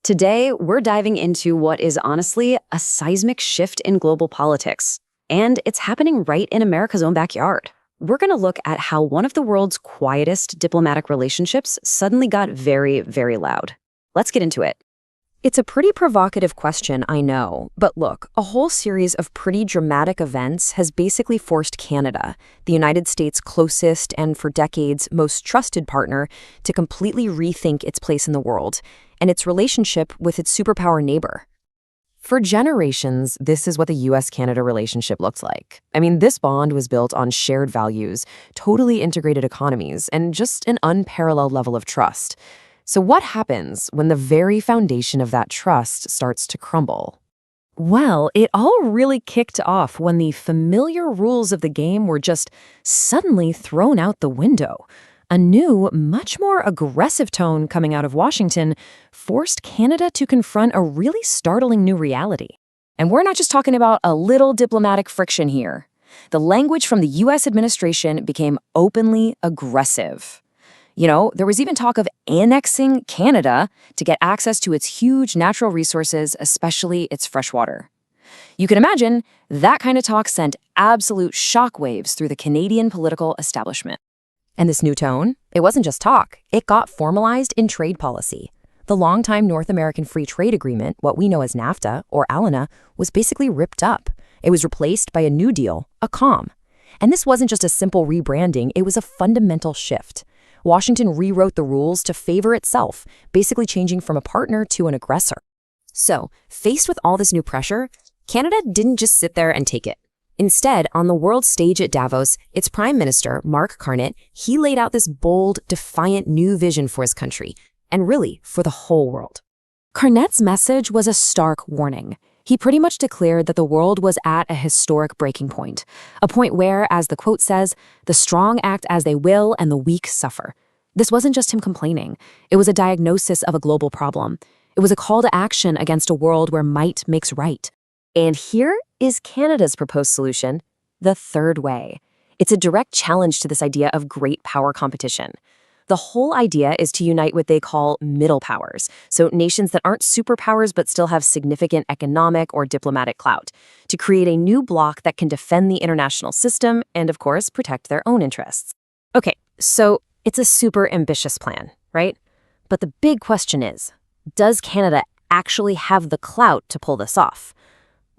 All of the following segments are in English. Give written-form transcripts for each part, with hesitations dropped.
Today, we're diving into what is honestly a seismic shift in global politics. And it's happening right in America's own backyard. We're going to look at how one of the world's quietest diplomatic relationships suddenly got very, very loud. Let's get into it. It's a pretty provocative question, I know. But look, a whole series of pretty dramatic events has basically forced Canada, the United States' closest and for decades most trusted partner, to completely rethink its place in the world and its relationship with its superpower neighbor. For generations, this is what the US-Canada relationship looked like. I mean, this bond was built on shared values, totally integrated economies, and just an unparalleled level of trust. So what happens when the very foundation of that trust starts to crumble? Well, it all really kicked off when the familiar rules of the game were just suddenly thrown out the window. A new, much more aggressive tone coming out of Washington forced Canada to confront a really startling new reality. And we're not just talking about a little diplomatic friction here. The language from the US administration became openly aggressive. There was even talk of annexing Canada to get access to its huge natural resources, especially its fresh water. You can imagine that kind of talk sent absolute shockwaves through the Canadian political establishment. And this new tone, it wasn't just talk, it got formalized in trade policy. The longtime North American Free Trade Agreement, what we know as NAFTA or ALANA, was basically ripped up. It was replaced by a new deal, a COM. And this wasn't just a simple rebranding, it was a fundamental shift. Washington rewrote the rules to favor itself, basically changing from a partner to an aggressor. So, faced with all this new pressure, Canada didn't just sit there and take it. Instead, on the world stage at Davos, its Prime Minister, Mark Carney, he laid out this bold, defiant new vision for his country, and really, for the whole world. Carney's message was a stark warning. He pretty much declared that the world was at a historic breaking point, a point where, as the quote says, the strong act as they will and the weak suffer. This wasn't just him complaining. It was a diagnosis of a global problem. It was a call to action against a world where might makes right. And here is Canada's proposed solution, the third way. It's a direct challenge to this idea of great power competition. The whole idea is to unite what they call middle powers, so nations that aren't superpowers but still have significant economic or diplomatic clout, to create a new bloc that can defend the international system and, of course, protect their own interests. Okay, so it's a super ambitious plan, right? But the big question is, does Canada actually have the clout to pull this off?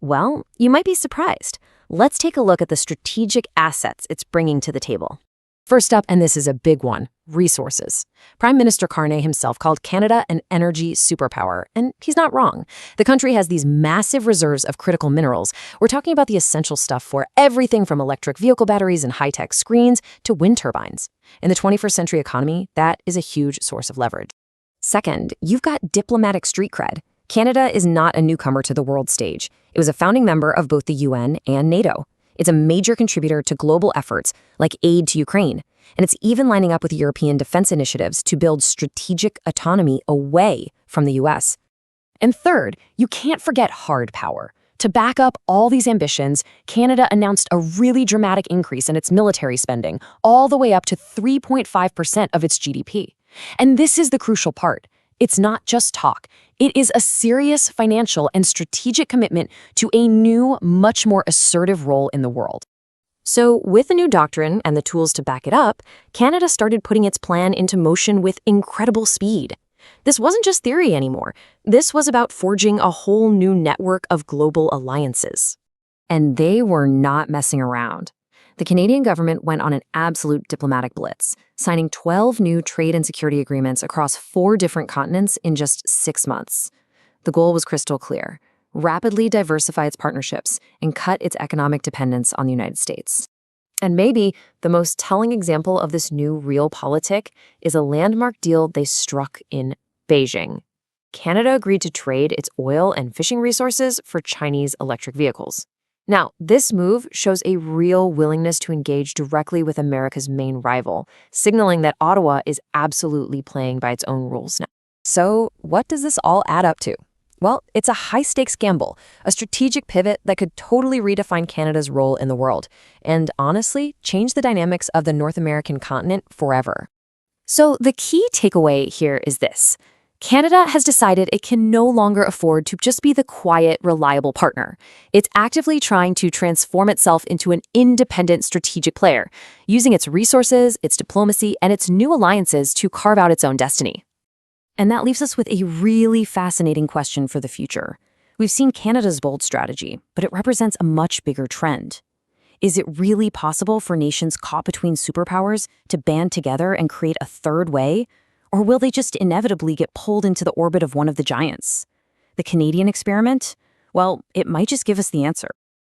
Well, you might be surprised. Let's take a look at the strategic assets it's bringing to the table. First up, and this is a big one, resources. Prime Minister Carney himself called Canada an energy superpower, and he's not wrong. The country has these massive reserves of critical minerals. We're talking about the essential stuff for everything from electric vehicle batteries and high-tech screens to wind turbines. In the 21st century economy, that is a huge source of leverage. Second, you've got diplomatic street cred. Canada is not a newcomer to the world stage. It was a founding member of both the UN and NATO. It's a major contributor to global efforts like aid to Ukraine, and it's even lining up with European defense initiatives to build strategic autonomy away from the US. And third, you can't forget hard power. To back up all these ambitions, Canada announced a really dramatic increase in its military spending, all the way up to 3.5% of its GDP. And this is the crucial part. It's not just talk. It is a serious financial and strategic commitment to a new, much more assertive role in the world. So, with the new doctrine and the tools to back it up, Canada started putting its plan into motion with incredible speed. This wasn't just theory anymore. This was about forging a whole new network of global alliances. And they were not messing around. The Canadian government went on an absolute diplomatic blitz, signing 12 new trade and security agreements across 4 different continents in just 6 months. The goal was crystal clear: rapidly diversify its partnerships and cut its economic dependence on the United States. And maybe the most telling example of this new realpolitik is a landmark deal they struck in Beijing. Canada agreed to trade its oil and fishing resources for Chinese electric vehicles. Now, this move shows a real willingness to engage directly with America's main rival, signaling that Ottawa is absolutely playing by its own rules now. So, what does this all add up to? Well, it's a high-stakes gamble, a strategic pivot that could totally redefine Canada's role in the world, and honestly, change the dynamics of the North American continent forever. So, the key takeaway here is this. Canada has decided it can no longer afford to just be the quiet, reliable partner. It's actively trying to transform itself into an independent strategic player, using its resources, its diplomacy, and its new alliances to carve out its own destiny. And that leaves us with a really fascinating question for the future. We've seen Canada's bold strategy, but it represents a much bigger trend. Is it really possible for nations caught between superpowers to band together and create a third way? Or will they just inevitably get pulled into the orbit of one of the giants? The Canadian experiment? Well, it might just give us the answer.